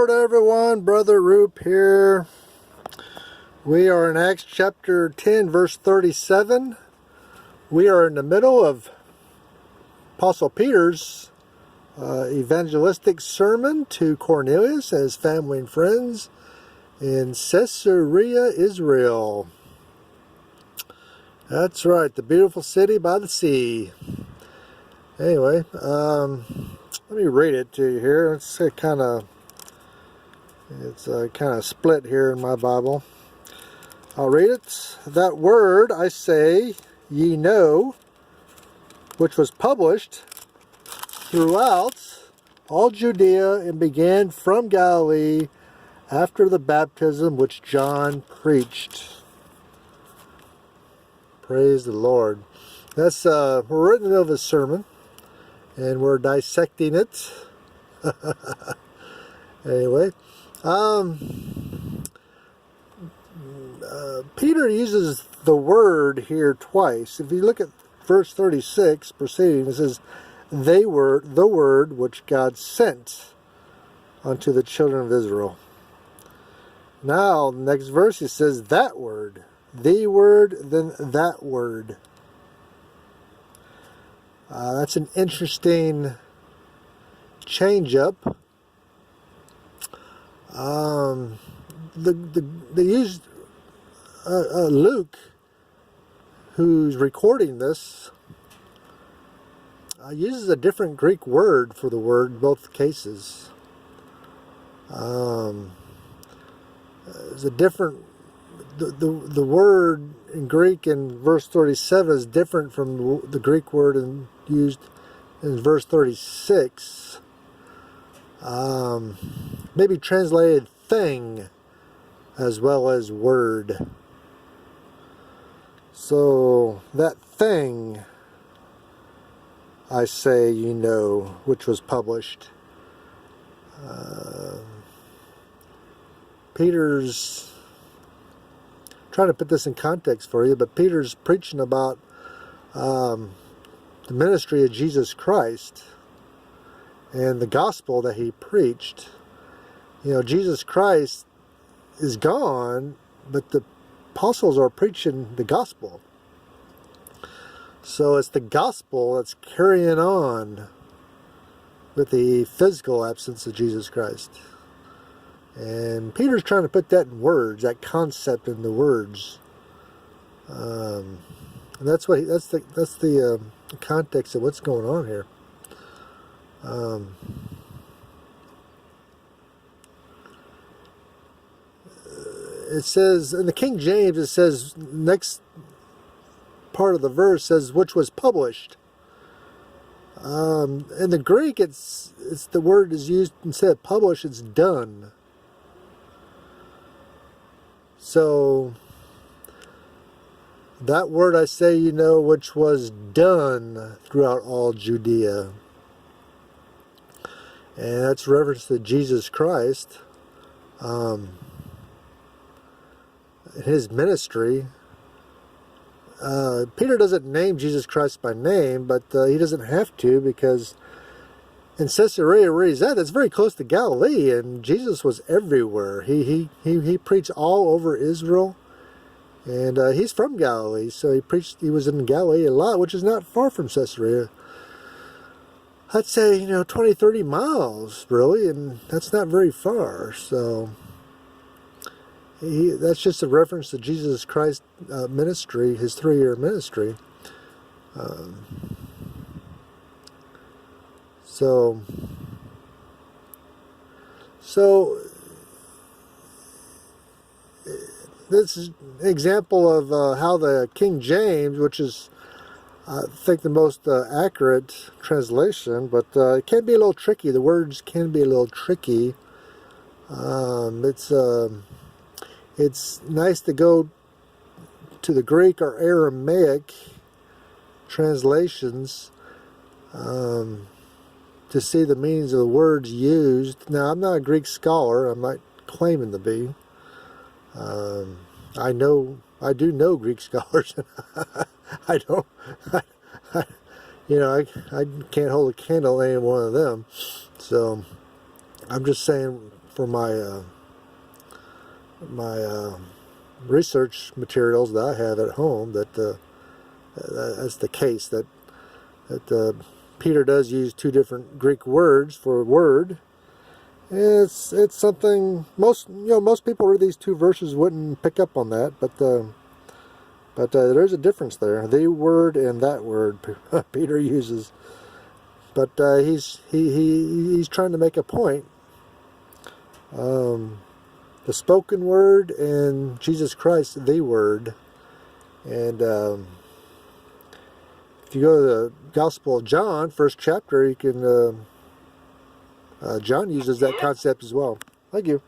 Lord, everyone. Brother Roop here. We are in Acts chapter 10, verse 37. We are in the middle of Apostle Peter's evangelistic sermon to Cornelius and his family and friends in Caesarea, Israel. That's right, the beautiful city by the sea. Anyway, let me read it to you here. It's kind of split here in my Bible. I'll read it. That word I say, ye know, which was published throughout all Judea and began from Galilee after the baptism which John preached. Praise the Lord. That's we're right in the middle of a sermon, and we're dissecting it. Anyway, Peter uses the word here twice. If you look at verse 36 proceeding, it says, they were the word which God sent unto the children of Israel. Now, the next verse, he says, that word. The word, then that word. That's an interesting change-up. They used Luke, who's recording this, uses a different Greek word for the word in both cases. There's a different, the word in Greek in verse 37 is different from the Greek word used in verse 36. Maybe translated thing as well as word. So that thing I say you know, which was published. Peter's trying to put this in context for you, but Peter's preaching about the ministry of Jesus Christ and the gospel that he preached. You know, Jesus Christ is gone, but the apostles are preaching the gospel. So it's the gospel that's carrying on with the physical absence of Jesus Christ. And Peter's trying to put that in words, that concept in the words. And that's the context of what's going on here. It says, in the King James, it says, next part of the verse says, which was published. In the Greek, it's the word is used, instead of published, it's done. So, that word I say you know, which was done throughout all Judea. And that's reference to Jesus Christ. His ministry. Peter doesn't name Jesus Christ by name, but he doesn't have to, because in Caesarea where he's at, it's very close to Galilee, and Jesus was everywhere. He preached all over Israel, and he's from Galilee, so he was in Galilee a lot, which is not far from Caesarea. I'd say, 20, 30 miles, really, and that's not very far, so that's just a reference to Jesus Christ's ministry, his 3-year ministry. So this is an example of how the King James, which is I think the most accurate translation, but it can be a little tricky. The words can be a little tricky. It's nice to go to the Greek or Aramaic translations to see the meanings of the words used. Now, I'm not a Greek scholar. I'm not claiming to be. I do know Greek scholars. I don't. I can't hold a candle to any one of them. So I'm just saying for my my research materials that I have at home that that's the case, that Peter does use two different Greek words for word. It's something most people read these two verses wouldn't pick up on that, but there's a difference there. The word and that word Peter uses, but he's trying to make a point. The spoken word and Jesus Christ, the word, and if you go to the Gospel of John, first chapter, you can John uses that concept as well. Thank you.